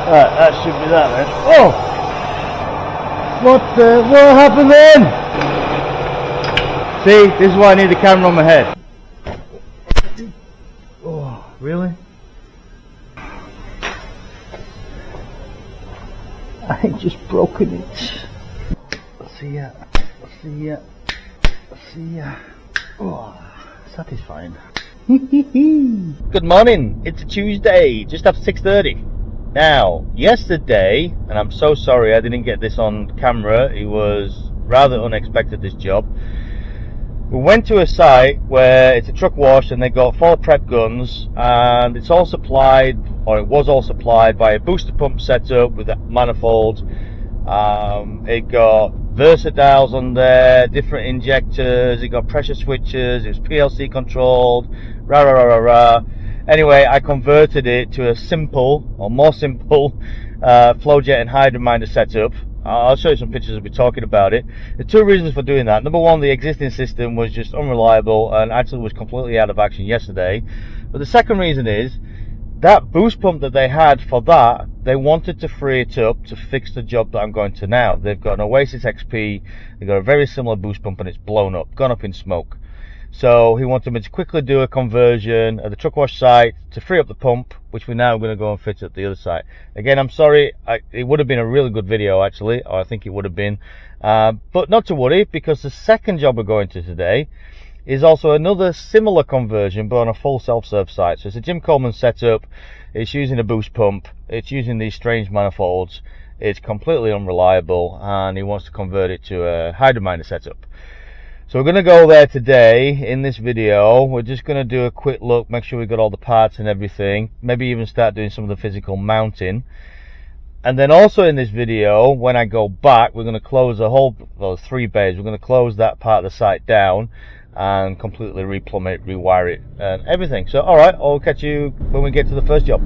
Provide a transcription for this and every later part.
That should be that then. Oh! What happened then? See, this is why I need the camera on my head. Oh, really? I ain't just broken it. See ya. Oh, satisfying. Good morning. It's a Tuesday, just after 6:30. Now, yesterday, and I'm so sorry I didn't get this on camera. It was rather unexpected, this job. We went to a site where it's a truck wash and they got 4 prep guns, and it's all supplied, or it was all supplied by a booster pump setup with a manifold. It got versatiles on there, different injectors, it got pressure switches, it was PLC controlled, Anyway, I converted it to a simple, or more simple, flow jet and Hydrominder setup. I'll show you some pictures as we're talking about it. There are 2 reasons for doing that. Number 1, the existing system was just unreliable and actually was completely out of action yesterday. But the second reason is, that boost pump that they had for that, they wanted to free it up to fix the job that I'm going to now. They've got an Oasis XP, they've got a very similar boost pump and it's blown up, gone up in smoke. So he wanted me to quickly do a conversion at the truck wash site to free up the pump, which we're now going to go and fit at the other site. Again, I'm sorry, it would have been a really good video actually, or I think it would have been. But not to worry, because the second job we're going to today is also another similar conversion, but on a full self-serve site. So it's a Jim Coleman setup, it's using a boost pump, it's using these strange manifolds, it's completely unreliable, and he wants to convert it to a Hydrominder setup. So we're going to go there today in this video. We're just going to do a quick look, make sure we've got all the parts and everything, maybe even start doing some of the physical mounting. And then also in this video, when I go back, we're going to close the whole, well, 3 bays, we're going to close that part of the site down and completely replumb it, rewire it and everything. So alright, I'll catch you when we get to the first job.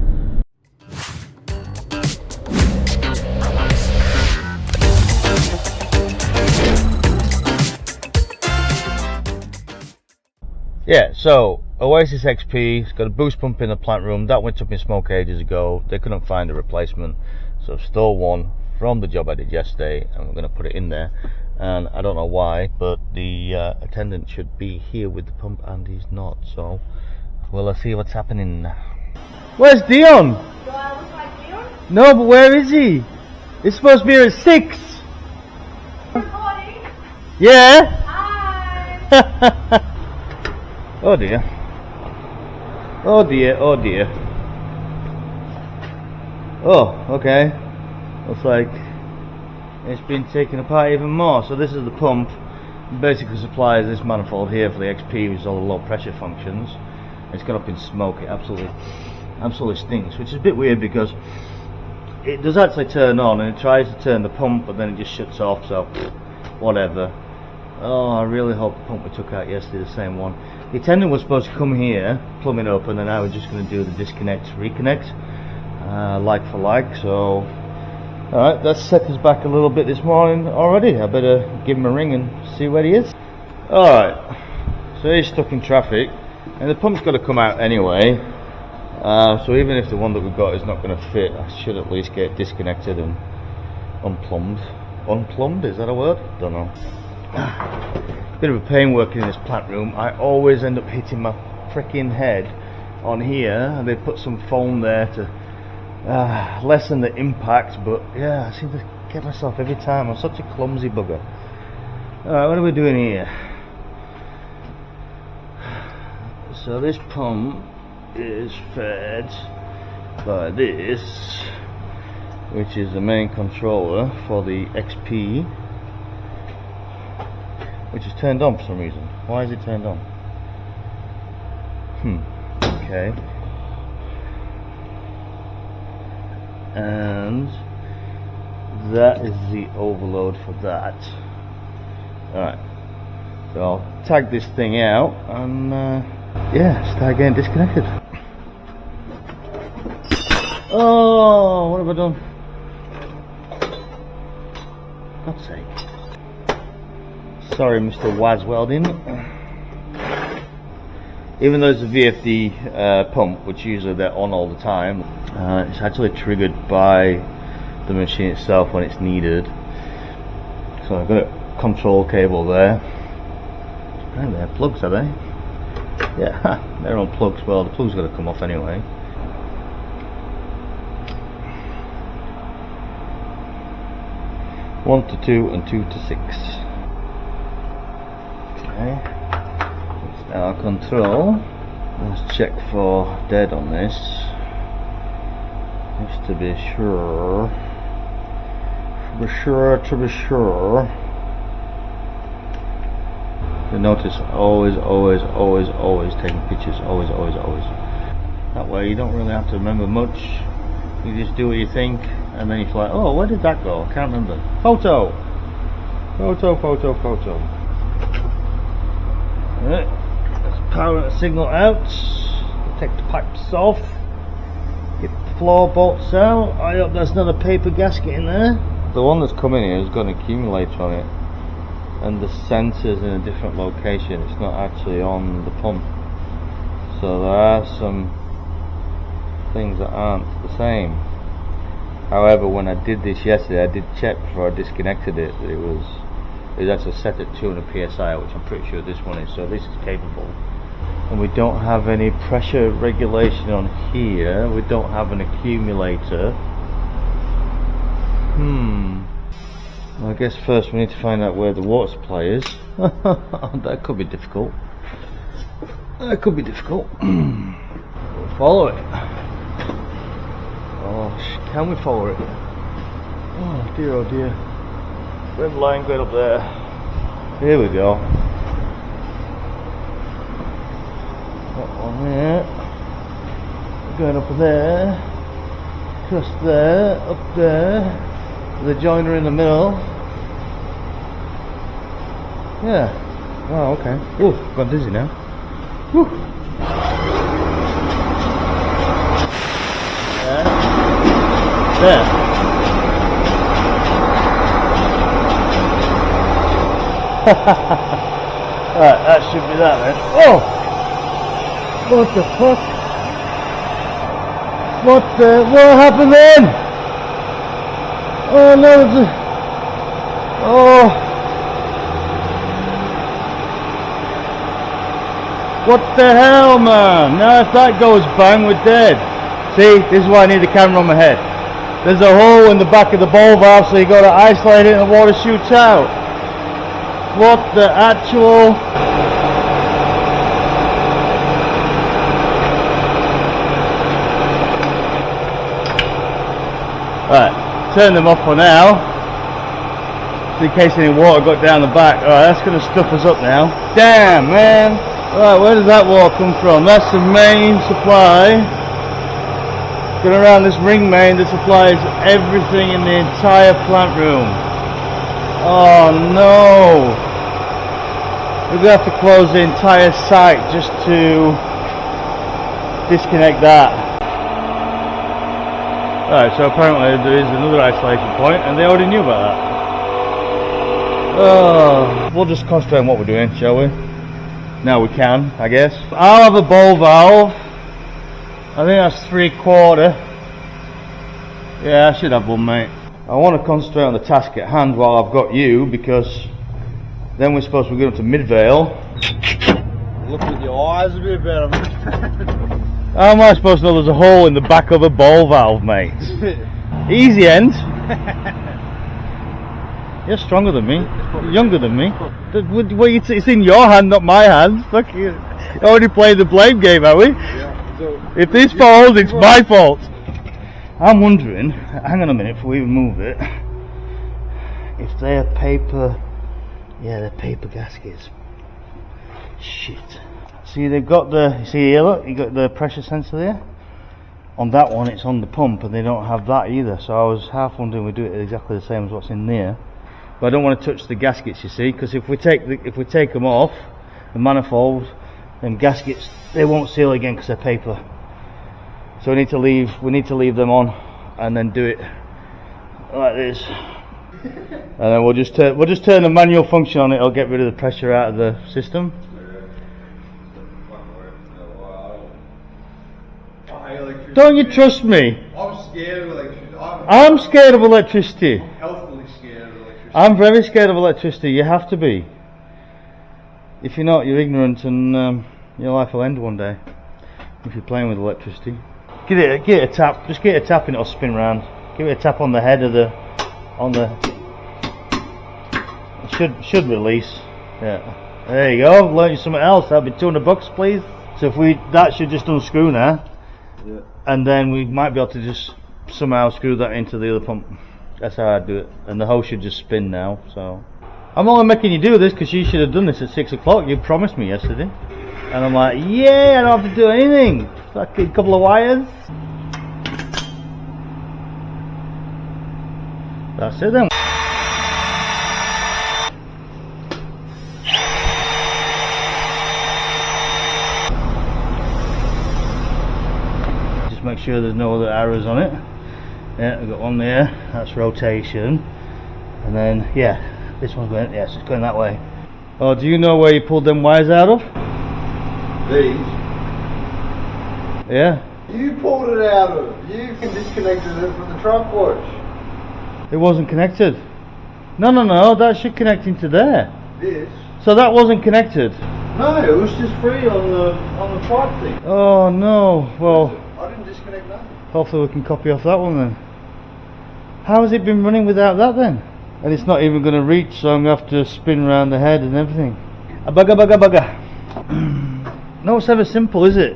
Yeah, so Oasis XP, it's got a boost pump in the plant room, that went up in smoke ages ago. They couldn't find a replacement, so I've stole one from the job I did yesterday and we're going to put it in there. And I don't know why, but the attendant should be here with the pump and he's not, so we'll see what's happening. Where's Dion? Do I look like Dion? No, but where is he? He's supposed to be here at 6. Recording? Yeah? Hi! Oh dear. Oh dear, oh dear. Oh, okay. Looks like it's been taken apart even more. So this is the pump. It basically supplies this manifold here for the XP, which is all the low pressure functions. It's got up in smoke. It absolutely stinks, which is a bit weird because it does actually turn on and it tries to turn the pump, but then it just shuts off. So whatever. Oh, I really hope the pump we took out yesterday is the same one. The attendant was supposed to come here, plumb it up, and then I was just going to do the disconnect, reconnect, like for like. So alright, that's set us back a little bit this morning already. I better give him a ring and see where he is. Alright, so he's stuck in traffic, and the pump's got to come out anyway. So even if the one that we've got is not going to fit, I should at least get disconnected and unplumbed. Unplumbed, is that a word? Don't know. Bit of a pain working in this plant room. I always end up hitting my freaking head on here, and they put some foam there to lessen the impact, but yeah, I seem to get myself every time. I'm such a clumsy bugger. Alright, what are we doing here? So this pump is fed by this, which is the main controller for the XP, which is turned on for some reason. Why is it turned on? Okay. And that is the overload for that. Alright, so I'll tag this thing out and yeah, start getting disconnected. Oh, what have I done? God's sake. Sorry, Mr. Waz Welding. even though it's a VFD pump, which usually they're on all the time, it's actually triggered by the machine itself when it's needed. So I've got a control cable there, and they're plugs, are they? Yeah, they're on plugs. Well, the plug's got to come off anyway. One to 2 and 2 to 6. Okay, that's our control. Let's check for dead on this, just to be sure. To be sure. You notice always taking pictures, always. That way you don't really have to remember much. You just do what you think, and then you're like, oh, where did that go? I can't remember. Photo. Alright, let's power the signal out. Take the pipes off. Get the floor bolts out. I hope there's not a paper gasket in there. The one that's coming here has got an accumulator on it, and the sensor's in a different location. It's not actually on the pump, so there are some things that aren't the same. However, when I did this yesterday, I did check before I disconnected it that it was actually set at 200 psi, which I'm pretty sure this one is, so this is capable. And we don't have any pressure regulation on here. We don't have an accumulator. Well, I guess first we need to find out where the water supply is. That could be difficult. We'll follow it. Oh, can we follow it? Oh dear. Red line going up there. Here we go. That one there. Going up there. Across there. Up there. The joiner in the middle. Yeah. Oh, okay. Ooh, got dizzy now. Woo. There. Alright, that should be that then. Oh! What the fuck? What happened then? Oh no, oh, what the hell, man? Now if that goes bang, we're dead. See, this is why I need the camera on my head. There's a hole in the back of the ball valve, so you got to isolate it and the water shoots out. What the actual... Right. Turn them off for now, just in case any water got down the back. Alright, that's going to stuff us up now. Damn, man. Alright, where does that water come from? That's the main supply. Going around this ring main that supplies everything in the entire plant room. Oh no. We're going to have to close the entire site just to disconnect that. Alright, so apparently there is another isolation point, and they already knew about that. We'll just concentrate on what we're doing, shall we? Now we can, I guess. I'll have a ball valve. I think that's 3/4. Yeah, I should have one, mate. I want to concentrate on the task at hand while I've got you, because then we're supposed to go up to Midvale. Look at your eyes a bit better. How am I supposed to know there's a hole in the back of a ball valve, mate? Easy end. You're stronger than me. You're younger than me. It's in your hand, not my hand. Fuck you. Already played the blame game, are we? Yeah. So if this falls, it's my fault. I'm wondering, hang on a minute before we even move it, if they're paper, yeah, they're paper gaskets. Shit. See, they've got the, you see here, look, you got the pressure sensor there. On that one, it's on the pump, and they don't have that either. So I was half wondering we do it exactly the same as what's in there. But I don't want to touch the gaskets, you see, because if we take them off, the manifold, them gaskets, they won't seal again because they're paper. So we need to leave them on, and then do it like this. And then we'll just turn the manual function on it. It'll get rid of the pressure out of the system. Don't you trust me? I'm scared of electricity. I'm scared of electricity. I'm healthily scared of electricity. I'm very scared of electricity. You have to be. If you're not, you're ignorant, and your life will end one day if you're playing with electricity. Give it a tap. Just get a tap and it'll spin round. Give it a tap on the head of the. It should release. Yeah. There you go. I've learned you something else. That'll be $200, please. So that should just unscrew now. Yeah. And then we might be able to just somehow screw that into the other pump. That's how I do it. And the hose should just spin now. So I'm only making you do this because you should have done this at 6 o'clock. You promised me yesterday. And I'm like, yeah, I don't have to do anything. Like a couple of wires. That's it then. Just make sure there's no other arrows on it. Yeah, we've got one there. That's rotation. And then, yeah, this one's going, yes, it's going that way. Oh, do you know where you pulled them wires out of? These? Yeah. You pulled it out of. You disconnected it from the trunk wash. It wasn't connected. No, that should connect into there. This? So that wasn't connected? No, it was just free on the pipe thing. Oh no, well, I didn't disconnect nothing. Hopefully we can copy off that one then. How has it been running without that then? And it's not even going to reach, so I'm going to have to spin around the head and everything. A bugger. No, it's ever simple, is it?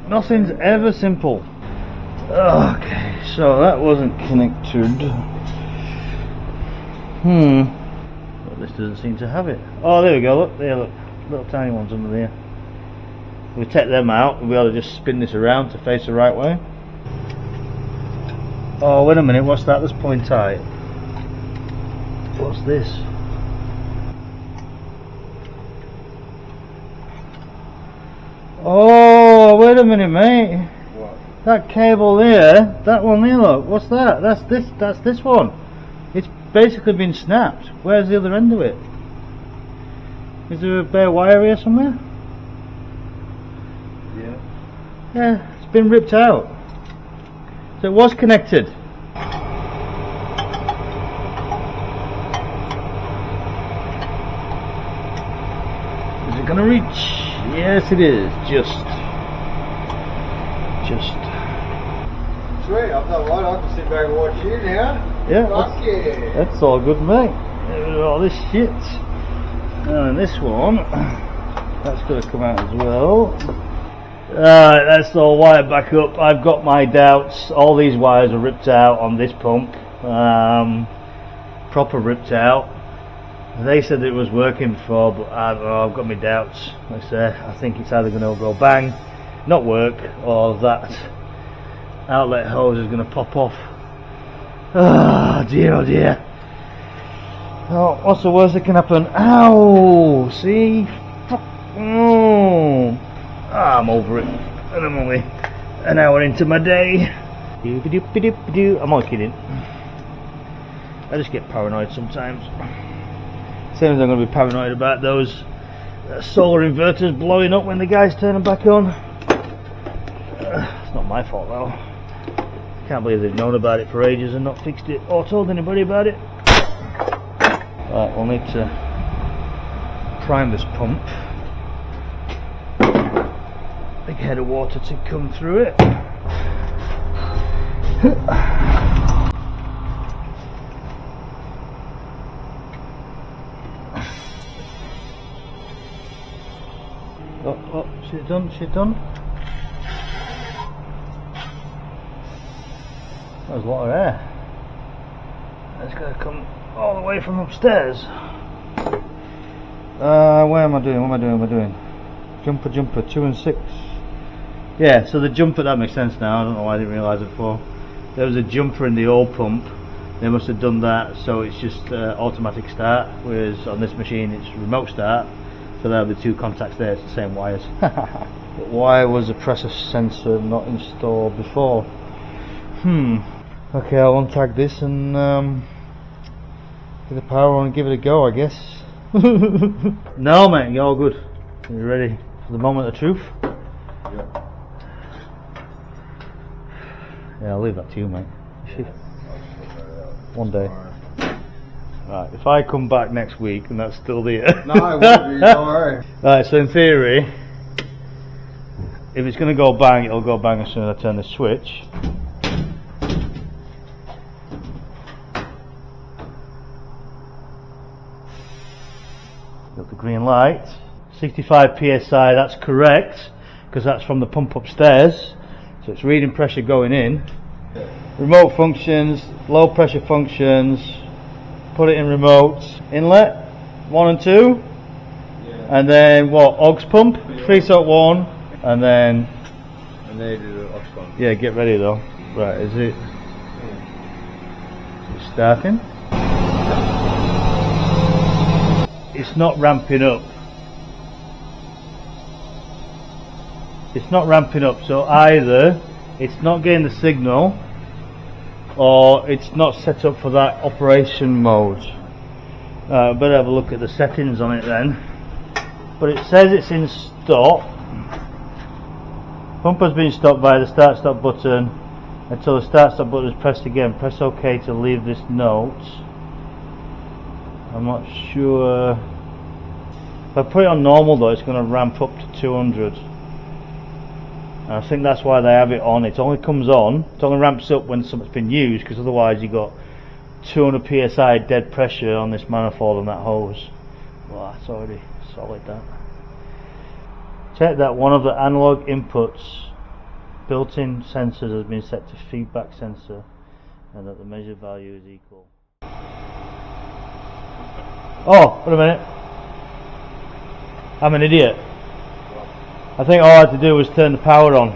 Nothing's ever simple. Okay, so that wasn't connected. But this doesn't seem to have it. Oh, there we go, look, there, look. Little tiny ones under there. We'll take them out and we'll be able to just spin this around to face the right way. Oh, wait a minute, what's that that's pulling tight? What's this? Oh, wait a minute, mate. What? That cable there, that one there, look, what's that? That's this one. It's basically been snapped. Where's the other end of it? Is there a bare wire here somewhere? Yeah. Yeah, it's been ripped out. So it was connected. Is it gonna reach? Yes, it is. Just. Sweet, I'm not right. I can sit back and watch you now. Yeah. Fuck yeah. That's all good, mate. All this shit. And this one, that's going to come out as well. That's all wired back up. I've got my doubts. All these wires are ripped out on this pump. Proper ripped out. They said it was working before, but I don't know, I've got my doubts. Like I say, I think it's either going to go bang, not work, or that outlet hose is going to pop off. Oh dear, oh dear. Oh, what's the worst that can happen? Ow! See? Fuck. Oh. I'm over it. And I'm only an hour into my day. I'm only kidding. I just get paranoid sometimes. Same as I'm going to be paranoid about those solar inverters blowing up when the guys turn them back on. It's not my fault though. Can't believe they've known about it for ages and not fixed it or told anybody about it. Right, we'll need to prime this pump. Big head of water to come through it. Oh, she's done. There's a lot of air. It's going to come all the way from upstairs. Where am I doing? Jumper, 2 and 6. Yeah, so the jumper, that makes sense now. I don't know why I didn't realise it before. There was a jumper in the old pump. They must have done that, so it's just automatic start, whereas on this machine it's remote start. So there are the 2 contacts there, it's the same wires. But why was the pressure sensor not installed before? Okay, I'll untag this and get the power on and give it a go, I guess. No mate, you're all good. Are you ready for the moment of truth? Yeah. Yeah, I'll leave that to you, mate. One day. Right, if I come back next week and that's still there. No, I won't be, don't worry. Right, so in theory, if it's going to go bang, it'll go bang as soon as I turn the switch. Got the green light. 65 psi, that's correct, because that's from the pump upstairs. So it's reading pressure going in. Remote functions, low pressure functions. Put it in remote. Inlet 1 and 2. And then what? Aux pump, pre-soak 1. And then you do the aux pump. Yeah, get ready though. Right, is it starting? It's not ramping up. It's not ramping up, so either it's not getting the signal or it's not set up for that operation mode. Better have a look at the settings on it then. But it says it's in stop. Pump has been stopped by the start stop button until the start stop button is pressed again. Press OK to leave this note. I'm not sure. If I put it on normal though, it's going to ramp up to 200. And I think that's why they have it on. It only comes on, it only ramps up when something's been used, because otherwise you got 200 psi dead pressure on this manifold and that hose. Well, that's already solid, that. Check that one of the analog inputs built-in sensors has been set to feedback sensor and that the measured value is equal. Oh, wait a minute. I'm an idiot. I think all I had to do was turn the power on.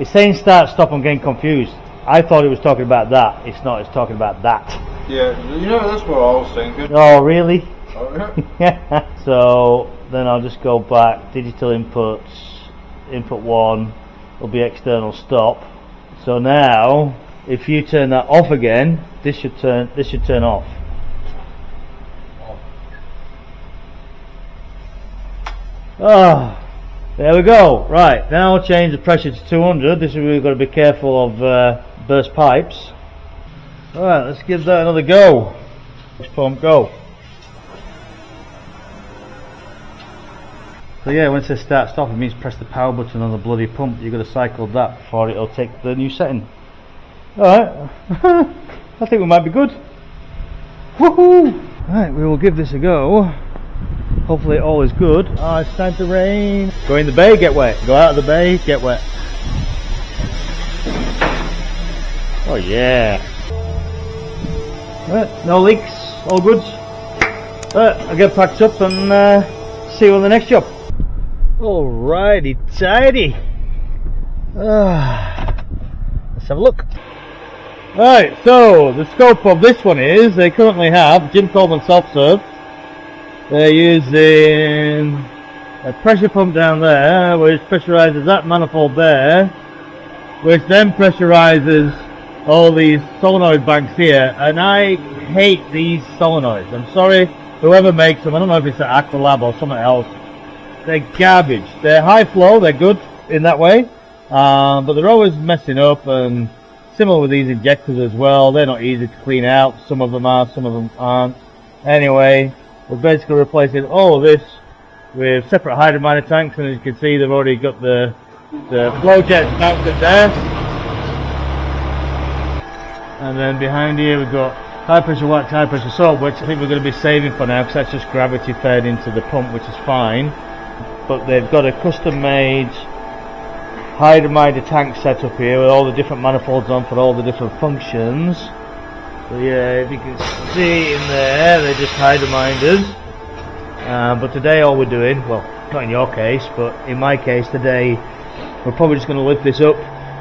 It's saying start stop, I'm getting confused. I thought it was talking about that. It's not, it's talking about that. Yeah, you know, that's what I was thinking. Oh, really? Oh, yeah. So then I'll just go back, digital inputs, input 1 will be external stop. So now if you turn that off again, this should turn off. Oh, there we go. Right, now I'll change the pressure to 200. This is where we've got to be careful of burst pipes. Alright, let's give that another go. Pump, go. So yeah, when it says start stop, it means press the power button on the bloody pump. You've got to cycle that before it'll take the new setting. Alright, I think we might be good. Woohoo! Right, we will give this a go. Hopefully all is good. Oh, it's time to rain. Go in the bay, get wet. Go out of the bay, get wet. Oh yeah. Right, no leaks, all good. Right, I'll get packed up and see you on the next job. Alrighty, tidy. Let's have a look. Right, so the scope of this one is they currently have Jim Coleman Self-Serve. They're using a pressure pump down there, which pressurizes that manifold there, which then pressurizes all these solenoid banks here. And I hate these solenoids. I'm sorry, whoever makes them. I don't know if it's at Aqualab or something else. They're garbage. They're high flow. They're good in that way, but they're always messing up. And similar with these injectors as well. They're not easy to clean out. Some of them are, some of them aren't. Anyway, we're basically replacing all of this with separate Hydrominder tanks, and as you can see, they've already got the flow jets mounted there. And then behind here we've got high pressure wax, high pressure soap, which I think we're going to be saving for now because that's just gravity fed into the pump, which is fine. But they've got a custom made Hydrominder tank set up here with all the different manifolds on for all the different functions. So yeah, if you can see in there, they're just Hydrominders. But today all we're doing, well, not in your case, but in my case today, we're probably just going to lift this up.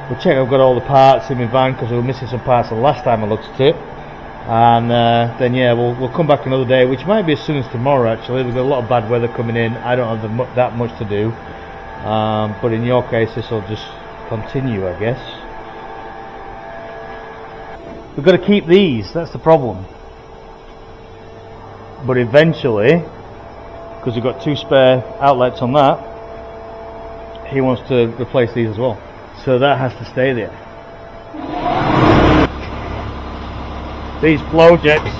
We'll check I've got all the parts in my van because we were missing some parts the last time I looked at it. And then yeah, we'll come back another day, which might be as soon as tomorrow actually. We've got a lot of bad weather coming in. I don't have that much to do. But in your case, this will just continue, I guess. We've got to keep these, that's the problem. But eventually, because we've got 2 spare outlets on that, he wants to replace these as well. So that has to stay there. These flow jets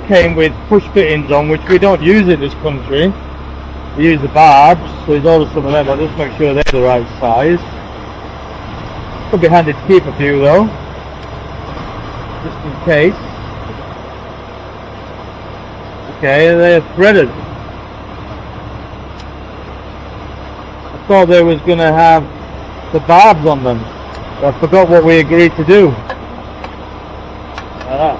came with push fittings on, which we don't use in this country. We use the barbs, so there's always some of them. I'll just make sure they're the right size. Could be handy to keep a few though, just in case. Okay, they're threaded. I thought they was going to have the barbs on them, but I forgot what we agreed to do. Like that.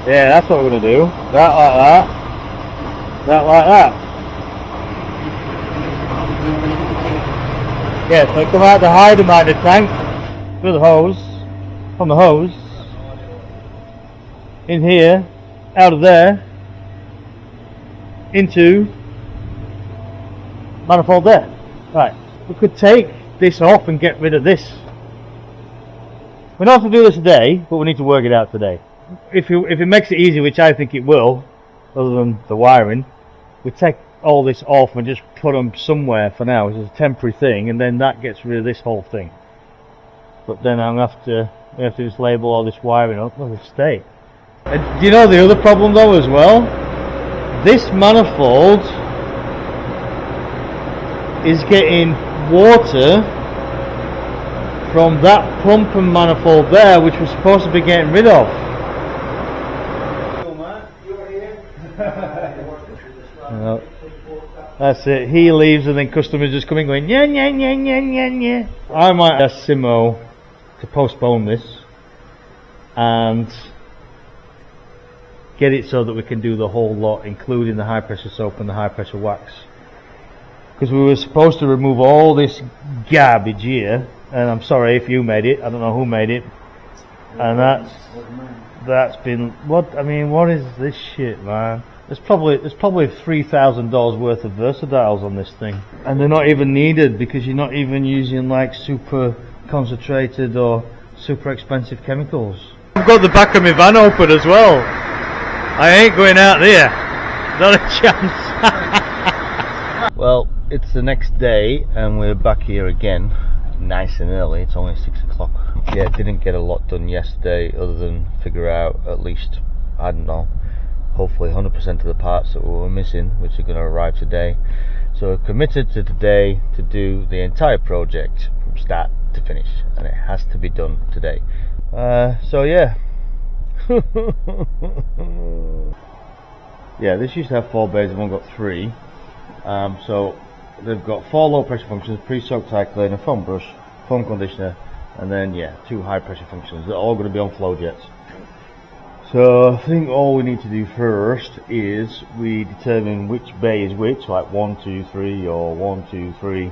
Yeah, that's what we're going to do. That like that. That like that. Yeah, so come out the Hydrominder tank through the hose, from the hose, in here, out of there, into manifold there. Right, we could take this off and get rid of this. We're not going to do this today, but we need to work it out today. If it makes it easy, which I think it will, other than the wiring, we take all this off and just put them somewhere for now. It's a temporary thing, and then that gets rid of this whole thing. But then we have to just label all this wiring up. Well, it'll stay. And do you know the other problem though as well? This manifold is getting water from that pump and manifold there, which we're supposed to be getting rid of. No. That's it. He leaves and then customers just come in going yeah yeah yeah yeah yeah yeah. I might ask Simo to postpone this and get it so that we can do the whole lot, including the high pressure soap and the high pressure wax, because we were supposed to remove all this garbage here, and I'm sorry if you made it, I don't know who made it, and that's been what is this shit, man? There's probably $3,000 worth of versatiles on this thing, and they're not even needed because you're not even using like super concentrated or super expensive chemicals. I've got the back of my van open as well. I ain't going out there, not a chance. Well, it's the next day and we're back here again, nice and early. It's only 6 o'clock. Yeah, didn't get a lot done yesterday other than figure out at least, I don't know, hopefully 100% of the parts that we were missing, which are going to arrive today. So we're committed to today to do the entire project from start to finish, and it has to be done today. So yeah. Yeah, this used to have 4 bays, I've only got 3. So they've got 4 low pressure functions, pre-soaked tie cleaner, foam brush, foam conditioner, and then yeah, 2 high pressure functions. They're all going to be on flow jets. So I think all we need to do first is we determine which bay is which, like 1, 2, 3, or 1, 2, 3,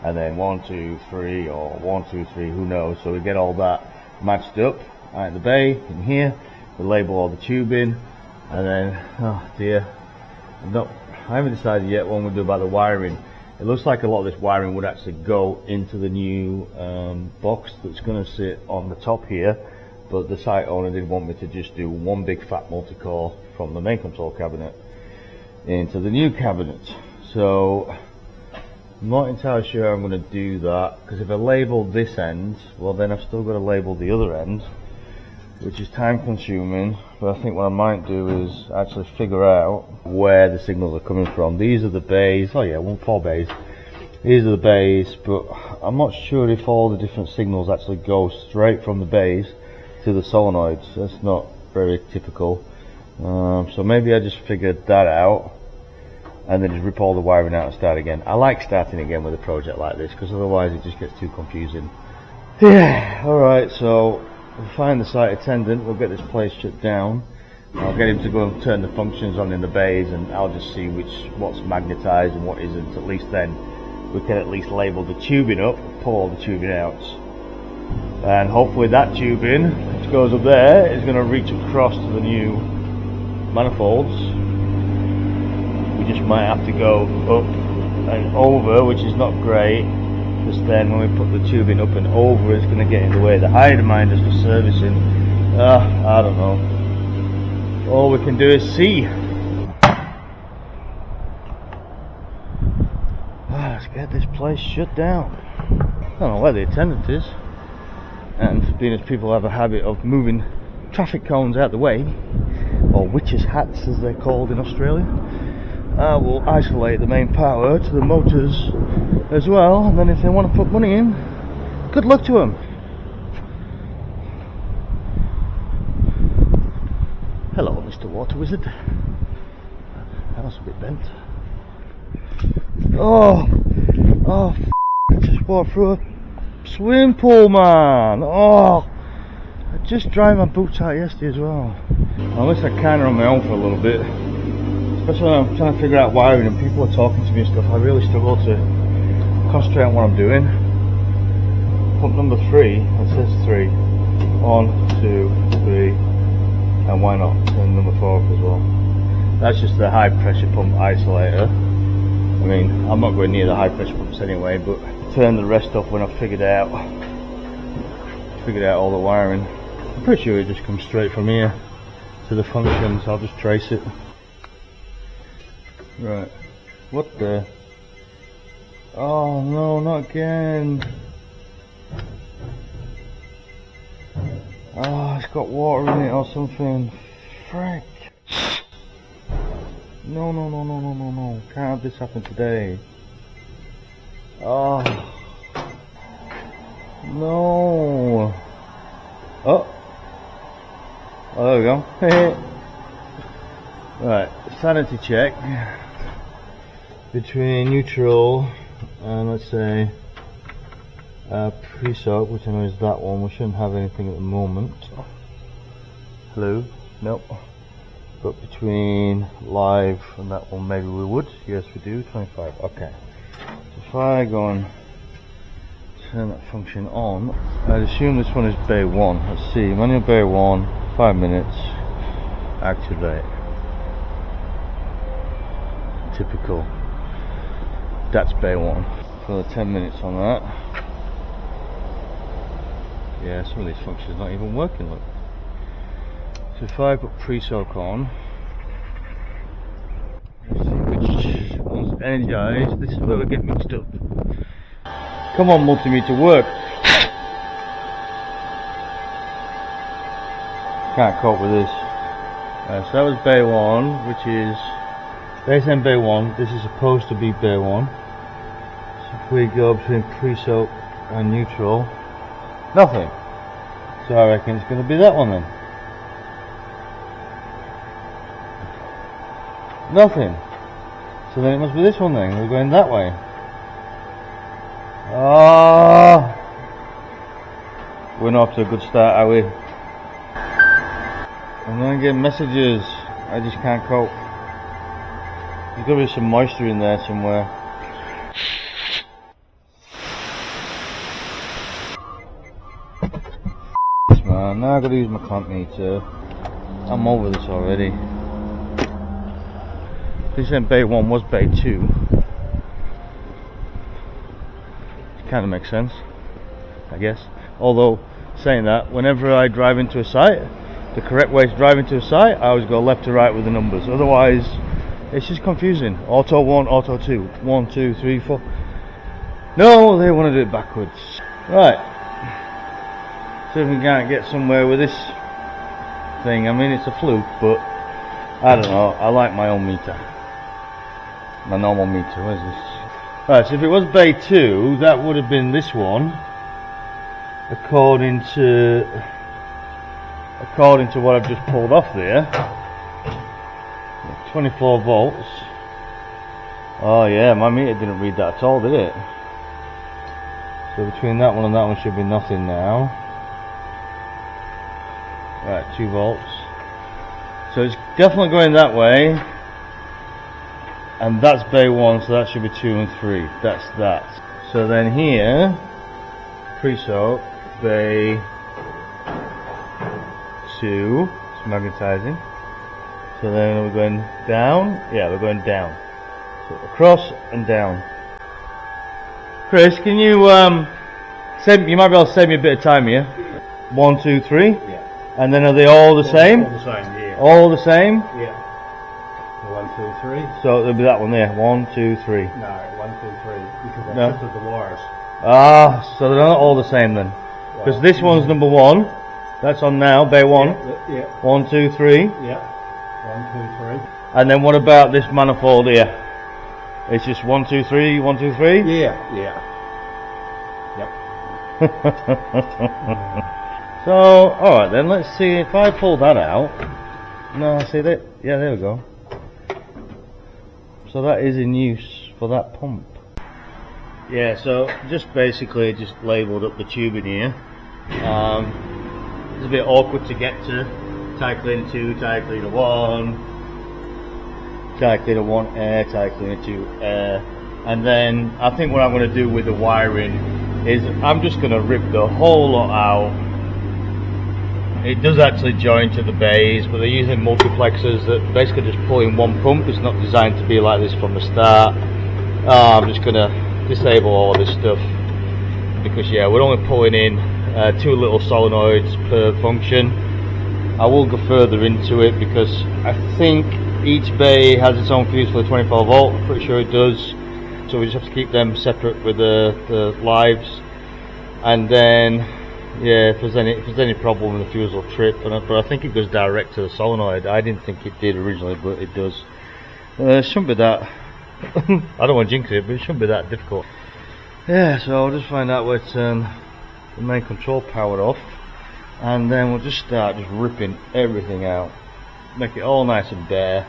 and then 1, 2, 3, or 1, 2, 3, who knows. So we get all that matched up right in the bay, in here. We label all the tubing, and then, oh dear, I haven't decided yet what we'll do about the wiring. It looks like a lot of this wiring would actually go into the new box that's going to sit on the top here, but the site owner did want me to just do one big fat multi-core from the main control cabinet into the new cabinet. So I'm not entirely sure I'm going to do that, because if I label this end, well then I've still got to label the other end, which is time consuming. But I think what I might do is actually figure out where the signals are coming from. These are the bays. Oh yeah, 4 bays. These are the bays, but I'm not sure if all the different signals actually go straight from the bays to the solenoids. That's not very typical. So maybe I just figured that out and then just rip all the wiring out and start again. I like starting again with a project like this, because otherwise it just gets too confusing. Yeah, alright, so we'll find the site attendant, we'll get this place shut down. I'll get him to go and turn the functions on in the bays, and I'll just see what's magnetised and what isn't. At least then we can at least label the tubing up, pull all the tubing out, and hopefully that tubing which goes up there is going to reach across to the new manifolds. We just might have to go up and over, which is not great, because then when we put the tubing up and over, it's going to get in the way of the Hydrominders for servicing. I don't know. All we can do is see. Let's get this place shut down. I don't know where the attendant is. And being as people have a habit of moving traffic cones out the way, or witches' hats as they're called in Australia, we'll isolate the main power to the motors as well, and then if they want to put money in, good luck to them. Hello, Mr. Water Wizard. That was a bit bent. Oh, I just walked through a swimming pool, man. Oh, I just dried my boots out yesterday as well. Unless I kinda on my own for a little bit, especially when I'm trying to figure out wiring and people are talking to me and stuff, I really struggle to concentrate on what I'm doing. Pump number 3, it says 3. 1, 2, 3, and why not turn number 4 up as well. That's just the high pressure pump isolator. I mean, I'm not going near the high pressure pumps anyway, but turn the rest off when I've figured out all the wiring. I'm pretty sure it just comes straight from here to the function, so I'll just trace it. Right, what the? Oh no, not again. Oh, it's got water in it or something. Frick. No. Can't have this happen today. Oh. No. Oh, there we go. Right, sanity check between neutral and let's say pre-soak, which I know is that one. We shouldn't have anything at the moment. Hello? Nope. But between live and that one, maybe we would. Yes, we do. 25. Okay. So if I go and turn that function on, I'd assume this one is bay 1. Let's see. Manual bay 1. 5 minutes. Activate. Typical. That's bay 1. For 10 minutes on that. Yeah, some of these functions not even working. Look. So if I put pre-soak on, let's see which one's energized. This is where we get mixed up. Come on, multimeter, work! Can't cope with this. So that was bay 1, which is base and bay 1. This is supposed to be bay 1. So if we go between pre-soak and neutral, nothing. So I reckon it's going to be that one then. Nothing. So then it must be this one then. We're going that way. Ah, we're not off to a good start, are we? I'm going to get messages. I just can't cope. There's got to be some moisture in there somewhere. Man, now I've got to use my clamp meter. I'm over this already. This then bay 1 was bay 2. Kind of makes sense, I guess. Although, saying that, whenever I drive into a site, the correct way to drive into a site, I always go left to right with the numbers. Otherwise, it's just confusing. Auto 1, auto 2, 1, 2, 3, 4. No, they want to do it backwards. Right. See if we can't get somewhere with this thing. I mean, it's a fluke, but I don't know. I like my own meter. My normal meter. Where's this? Right, so if it was bay 2, that would have been this one, according to what I've just pulled off there. 24 volts. Oh yeah, my meter didn't read that at all, did it? So between that one and that one should be nothing now. Right, 2 volts. So it's definitely going that way. And that's bay 1, so that should be 2 and 3. That's that. So then here, pre-soak, bay 2, it's magnetizing. So then we're going down. Yeah, we're going down. So across and down. Chris, can you you might be able to save me a bit of time here. 1, 2, 3. Yeah. And then are they all the same? All the same, yeah. All the same? Yeah. 1, 2, 3. So there'll be that one there. 1, 2, 3. No, 1, 2, 3. Because I No. shifted the wires. Ah, so they're not all the same then. Because this one's number 1. That's on now, bay 1. Yeah. 1, 2, 3. Yeah. 1, 2, 3. And then what about this manifold here? It's just 1, 2, 3, 1, 2, 3? Yeah. Yep. So, alright then, let's see if I pull that out. No, see that? Yeah, there we go. So that is in use for that pump. Yeah, so just basically just labelled up the tubing here. It's a bit awkward to get to. Tie cleaner 2, tie cleaner 1, tie cleaner 1 air, tie cleaner 2 air. And then I think what I'm going to do with the wiring is I'm just going to rip the whole lot out. It does actually join to the bays, but they're using multiplexers that basically just pull in one pump. It's not designed to be like this from the start. I'm just going to disable all this stuff because yeah, we're only pulling in 2 little solenoids per function. I will go further into it because I think each bay has its own fuse for the 24 volt. I'm pretty sure it does. So we just have to keep them separate with the lives. And then yeah, if there's any problem, the fuse will trip. But I think it goes direct to the solenoid. I didn't think it did originally, but it does. It shouldn't be that. I don't want to jinx it, but it shouldn't be that difficult. Yeah, so I'll just find out where to turn the main control power off, and then we'll just start just ripping everything out. Make it all nice and bare.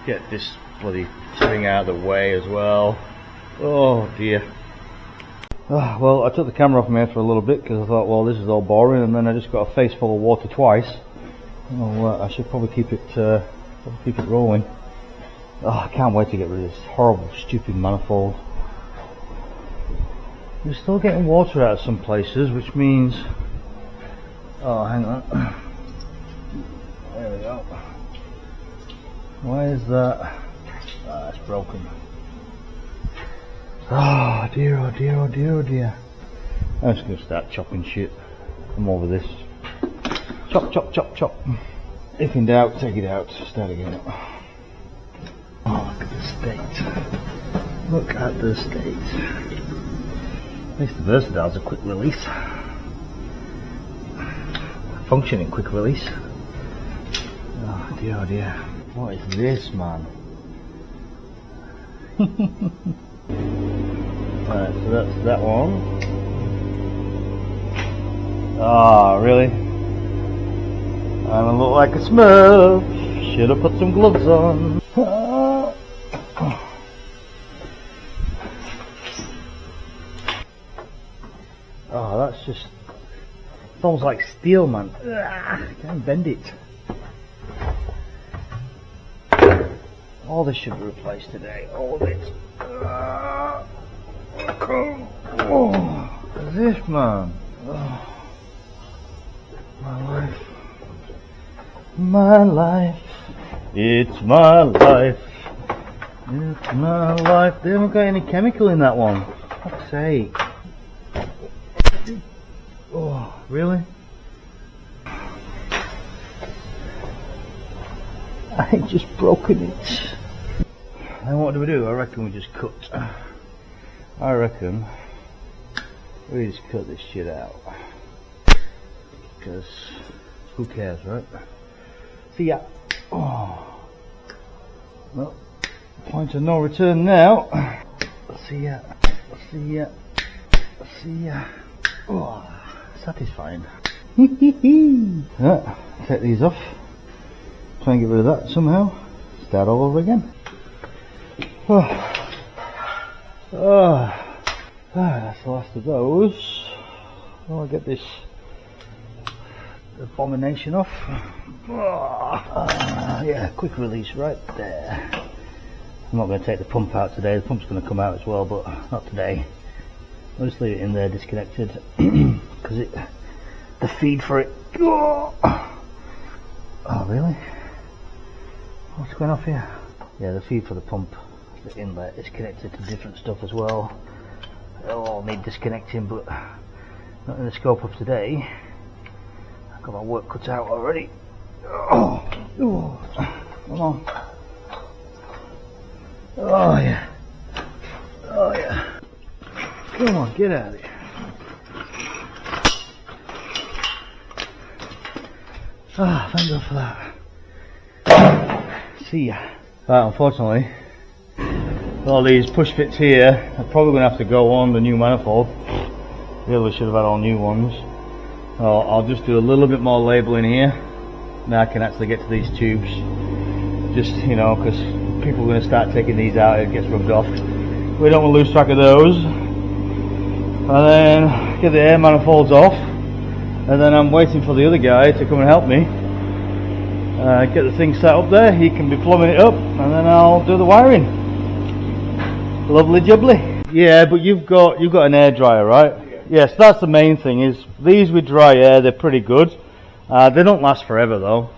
Get this bloody thing out of the way as well. Oh dear. Well, I took the camera off my head for a little bit because I thought, well, this is all boring, and then I just got a face full of water twice. Oh, I should probably keep it rolling. Oh, I can't wait to get rid of this horrible, stupid manifold. We're still getting water out of some places, which means... Oh, hang on. There we go. Why is that? Ah, it's broken. Oh dear, oh dear, oh dear, oh dear. I'm just going to start chopping shit. I'm over this. Chop, chop, chop, chop. If in doubt, take it out. Start again. Oh, look at the state. Look at the state. At least the Versatile's a quick release. Functioning quick release. Oh dear, oh dear. What is this, man? Alright, so that's that one. Ah, really? I look like a smurf. Should have put some gloves on. Oh, that's just... It's almost like steel, man. Can't bend it. All this should be replaced today. All of it. Oh, what is this, man? Oh, my life. My life. It's my life. It's my life. They haven't got any chemical in that one. For fuck's sake. Oh, really? I ain't just broken it. And what do we do? I reckon we just cut. I reckon we just cut this shit out. Because who cares, right? See ya. Oh. Well, point of no return now. See ya. See ya. See ya. Oh, satisfying. Right, take these off. Try and get rid of that somehow. Start all over again. That's the last of those. I'll get this abomination off. Yeah, quick release right there. I'm not going to take the pump out today. The pump's going to come out as well, but not today. I'll just leave it in there disconnected because the feed for it. Oh, really? What's going off here? Yeah, the feed for the pump, the inlet, is connected to different stuff as well. They'll all need disconnecting, but not in the scope of today. I've got my work cut out already. Oh, come on. Oh yeah. Oh yeah. Come on, get out of here. Ah, thank God for that. See ya. Right, unfortunately, all these push fits here are probably going to have to go on the new manifold. Really should have had all new ones. So I'll just do a little bit more labelling here. Now I can actually get to these tubes. Just, you know, because people are going to start taking these out, it gets rubbed off. We don't want to lose track of those. And then get the air manifolds off. And then I'm waiting for the other guy to come and help me. Get the thing set up there. He can be plumbing it up, and then I'll do the wiring. Lovely jubbly. Yeah, but you've got an air dryer, right? Yes, that's the main thing. Is these with dry air, they're pretty good. They don't last forever though.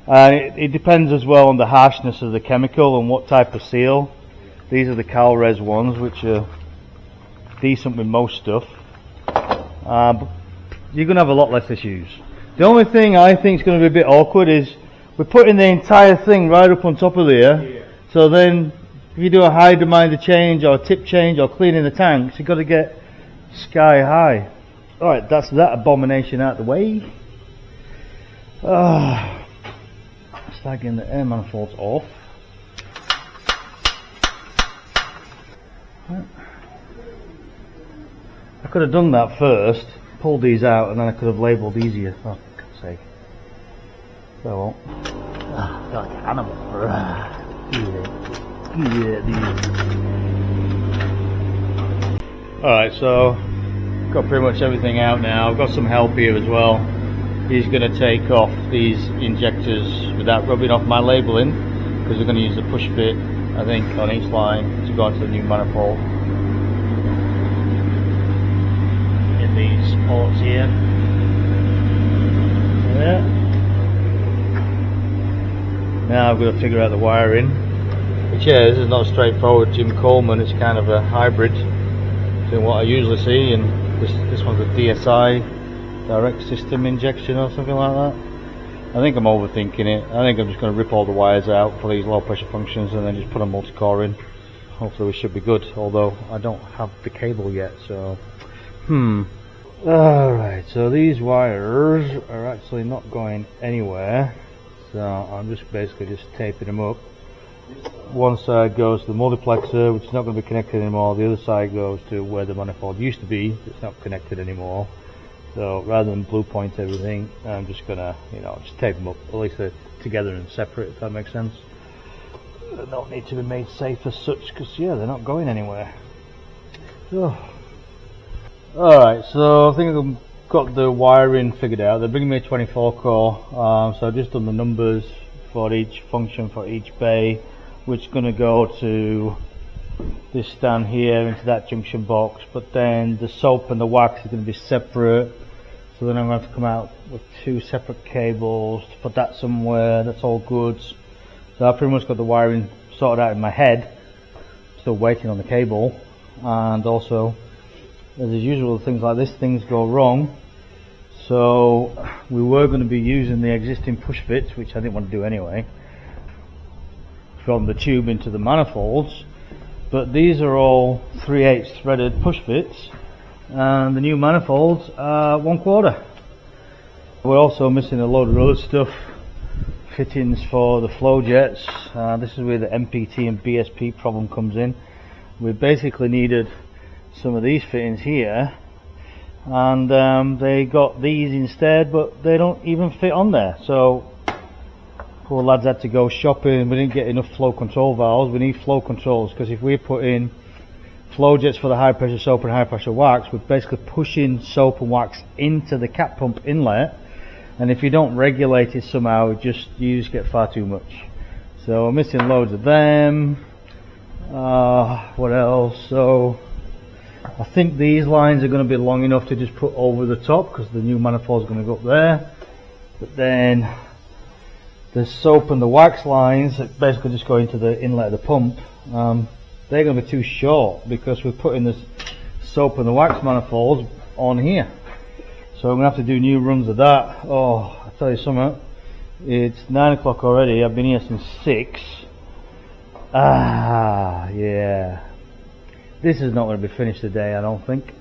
It depends as well on the harshness of the chemical and what type of seal. These are the Calres ones, which are decent with most stuff. But you're going to have a lot less issues. The only thing I think is going to be a bit awkward is we're putting the entire thing right up on top of there. Yeah. So then if you do a Hydrominder change or a tip change or cleaning the tanks, you've got to get sky high. Alright, that's that abomination out the way. Start getting the air manifolds off. I could have done that first, pulled these out, and then I could have labelled easier. Oh, for God's sake. So I won't. Like an animal. Alright, so got pretty much everything out now. I've got some help here as well. He's going to take off these injectors without rubbing off my labelling, because we're going to use the push fit, I think, on each line to go into the new manifold. In these ports here. There. Now I've got to figure out the wiring. Which, yeah, this is not straightforward Jim Coleman, it's kind of a hybrid between what I usually see, and this one's a DSI direct system injection or something like that. I think I'm overthinking it. I think I'm just going to rip all the wires out for these low pressure functions and then just put a multi-core in. Hopefully we should be good, although I don't have the cable yet, so alright, so these wires are actually not going anywhere, so I'm just basically just taping them up. One side goes to the multiplexer, which is not going to be connected anymore. The other side goes to where the manifold used to be. It's not connected anymore. So rather than blue point everything, I'm just gonna, you know, just tape them up. At least they're together and separate, if that makes sense. They don't need to be made safe as such, because yeah, they're not going anywhere. Oh. Alright, so I think I've got the wiring figured out. They're bringing me a 24 core, so I've just done the numbers for each function for each bay, which is going to go to this stand here into that junction box, but then the soap and the wax is going to be separate, so then I'm going to have to come out with two separate cables to put that somewhere. That's all good. So I've pretty much got the wiring sorted out in my head, still waiting on the cable. And also, as usual, things like this, things go wrong. So we were going to be using the existing push fits, which I didn't want to do anyway, from the tube into the manifolds, but these are all 3/8 threaded push fits, and the new manifolds are 1/4. We're also missing a load of other stuff, fittings for the flow jets. This is where the MPT and BSP problem comes in. We basically needed some of these fittings here, and they got these instead, but they don't even fit on there. So poor lads had to go shopping. We didn't get enough flow control valves. We need flow controls, because if we put in flow jets for the high pressure soap and high pressure wax, we're basically pushing soap and wax into the cat pump inlet, and if you don't regulate it somehow, you just get far too much. So we're missing loads of them. What else? So I think these lines are going to be long enough to just put over the top, because the new manifold is going to go up there. But then the soap and the wax lines that basically just go into the inlet of the pump, they're going to be too short, because we're putting the soap and the wax manifolds on here. So I'm going to have to do new runs of that. Oh, I'll tell you something, it's 9 o'clock already. I've been here since 6. Yeah, this is not going to be finished today, I don't think,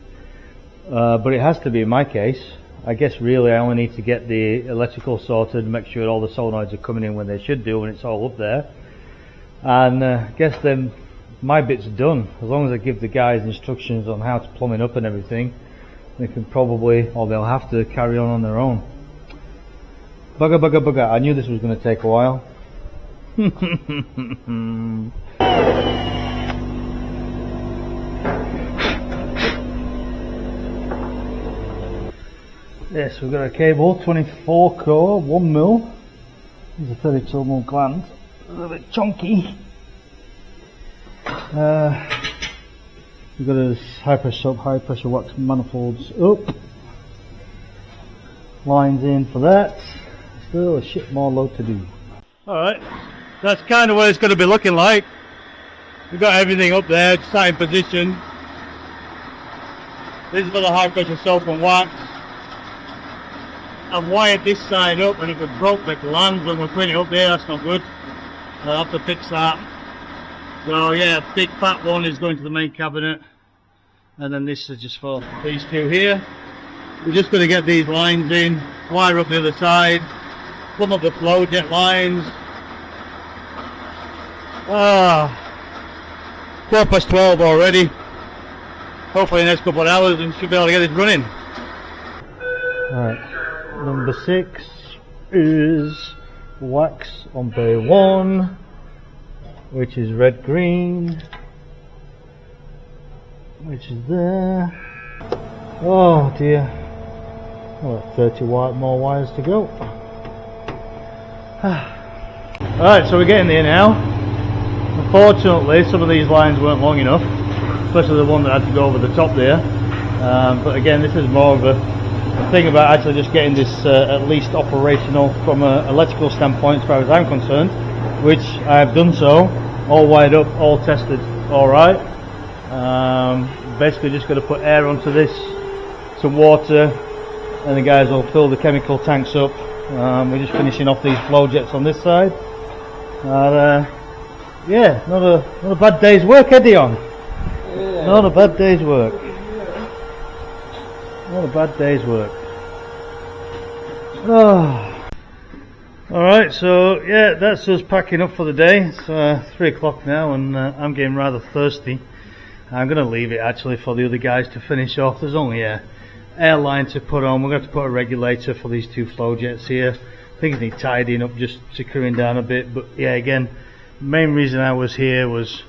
but it has to be in my case. I guess really I only need to get the electrical sorted and make sure all the solenoids are coming in when they should do, when it's all up there. And I guess then my bit's done. As long as I give the guys instructions on how to plumb it up and everything, they can probably, or they'll have to carry on their own. Bugger, bugger, bugger. I knew this was going to take a while. Yes, we've got a cable, 24 core, 1 mil. There's a 32 mil gland. A little bit chunky. We've got a high pressure wax manifolds up. Lines in for that. Still a shit more load to do. Alright, that's kind of what it's going to be looking like. We've got everything up there, sat in position. This is for the high pressure soap and wax. I've wired this side up and it broke the gland when we're putting it up there. That's not good. I'll have to fix that. So yeah, big fat one is going to the main cabinet, and then this is just for these two here. We're just going to get these lines in, wire up the other side, plumb up the flow jet lines. 12 already. Hopefully in the next couple of hours and should be able to get it running. Alright, number 6 is wax on bay 1, which is red green, which is there. Oh dear. Oh, 30 more wires to go. Alright, so we're getting there now. Unfortunately, some of these lines weren't long enough, especially the one that had to go over the top there. But again, this is more of a thing about actually just getting this at least operational from an electrical standpoint as far as I'm concerned, which I have done so, all wired up, all tested, alright. Basically just got to put air onto this, some water, and the guys will fill the chemical tanks up. We're just finishing off these flow jets on this side. Yeah, not a bad day's work, eh, Dion? Yeah. Not a bad day's work. Not a bad day's work. Oh. Alright, so yeah, that's us packing up for the day. It's 3 o'clock now and I'm getting rather thirsty. I'm going to leave it actually for the other guys to finish off. There's only a airline to put on. We're going to have to put a regulator for these two flow jets here. Things need tidying up, just securing down a bit. But yeah, again, the main reason I was here was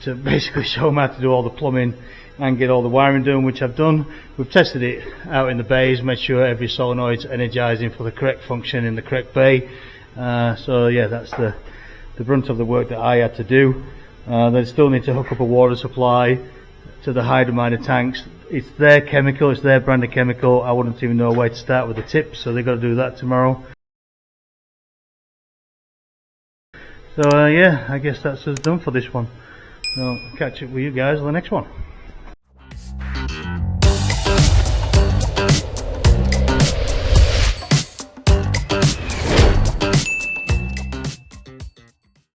to basically show them how to do all the plumbing and get all the wiring done, which I've done. We've tested it out in the bays, made sure every solenoid's energizing for the correct function in the correct bay. So yeah, that's the brunt of the work that I had to do. They still need to hook up a water supply to the Hydrominder tanks. It's their chemical, it's their brand of chemical. I wouldn't even know where to start with the tips, so they've got to do that tomorrow. So yeah, I guess that's us done for this one. So catch up with you guys on the next one.